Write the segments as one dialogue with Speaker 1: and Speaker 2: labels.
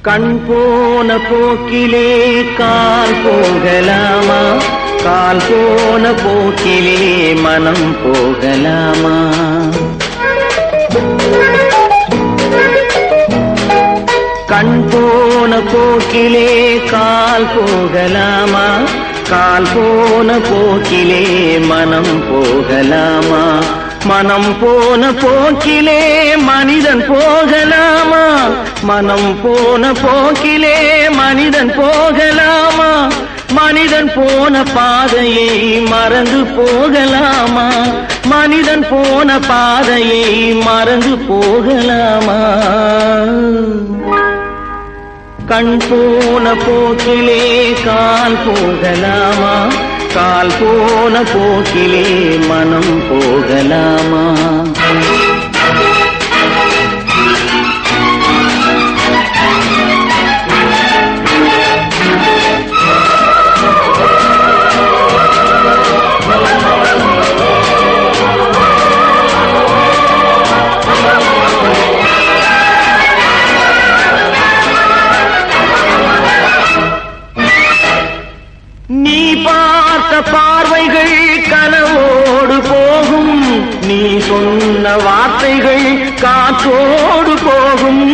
Speaker 1: கண் போன போக்கிலே கால் போகலாமா, கால் போன போக்கிலே மனம் போகலாமா? கண் போன போக்கிலே கால் போகலாமா, கால் போன போக்கிலே மனம் போகலாமா? மனம் போன போக்கிலே மனிதன் போகலாமா, மனம் போன போக்கிலே மனிதன் போகலாமா? மனிதன் போன பாதையை மறந்து போகலாமா, மனிதன் போன பாதையை மறந்து போகலாமா? கண் போன போக்கிலே கால் போகலாமா, கால் போன போக்கிலே மனம் போகலாமா? நீ பார்த்த பார்வைகள் கனவோடு போகும், நீ சொன்ன வார்த்தைகள் காற்றோடு போகும்.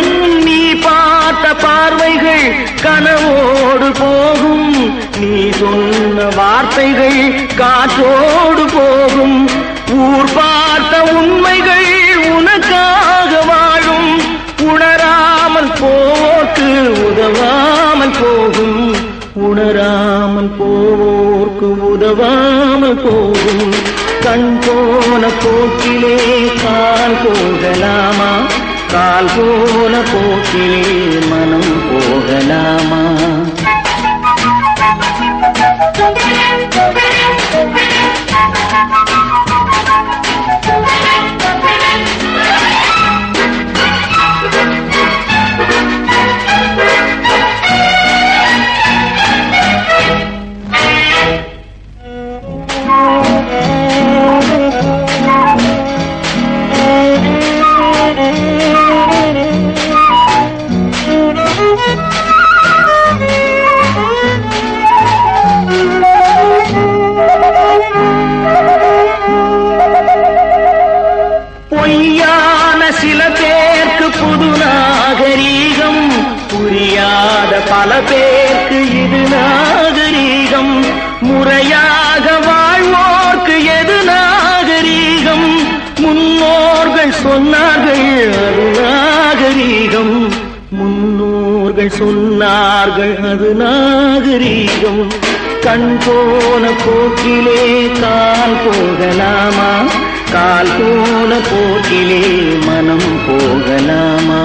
Speaker 1: நீ பார்த்த பார்வைகள் கனவோடு போகும், நீ சொன்ன வார்த்தைகள் காற்றோடு போகும். ஊர் பார்த்த உண்மைகள் உனக்காக வாழும், உணராமல் போக்கு உதவாமல் போகும், உணராமல் போவோர்க்கு உதவாமல் போகும். கண் போன போக்கிலே கால் போகலாமா, கால் போன போக்கிலே மனம் போகலாமா? பொய்யான சில பேருக்கு புது நாகரீகம், புரியாத பல பேருக்கு இது நாகரீகம். முறையாக வாழ்வோர்க்கு எது நாகரீகம்? முன்னோர்கள் சொன்னார்கள் அது நாகரீகம், முன்னோர்கள் சொன்னார்கள் அது நாகரீகம். கண் போன போக்கிலே கால் போகலாமா, கால் போன போக்கிலே மனம் போகலாமா?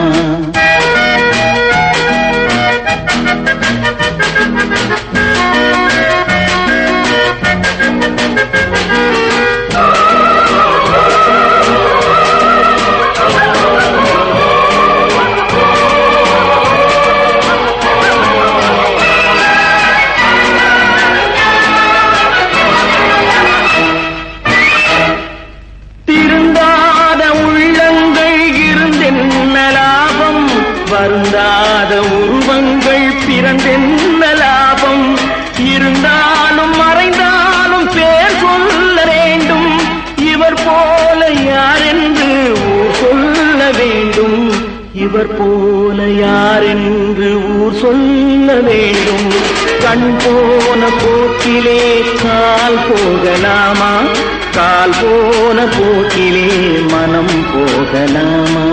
Speaker 1: வருந்தாத உருவங்கள் பிறந்தென்ன லாபம்? இருந்தாலும் மறைந்தாலும் பேர் சொல்ல வேண்டும், இவர் போல யாரென்று ஊர் சொல்ல வேண்டும், இவர் போல யாரென்று ஊர் சொல்ல வேண்டும். கண் போன போக்கிலே கால் போகலாமா? கால் போன போக்கிலே மனம் போகலாமா?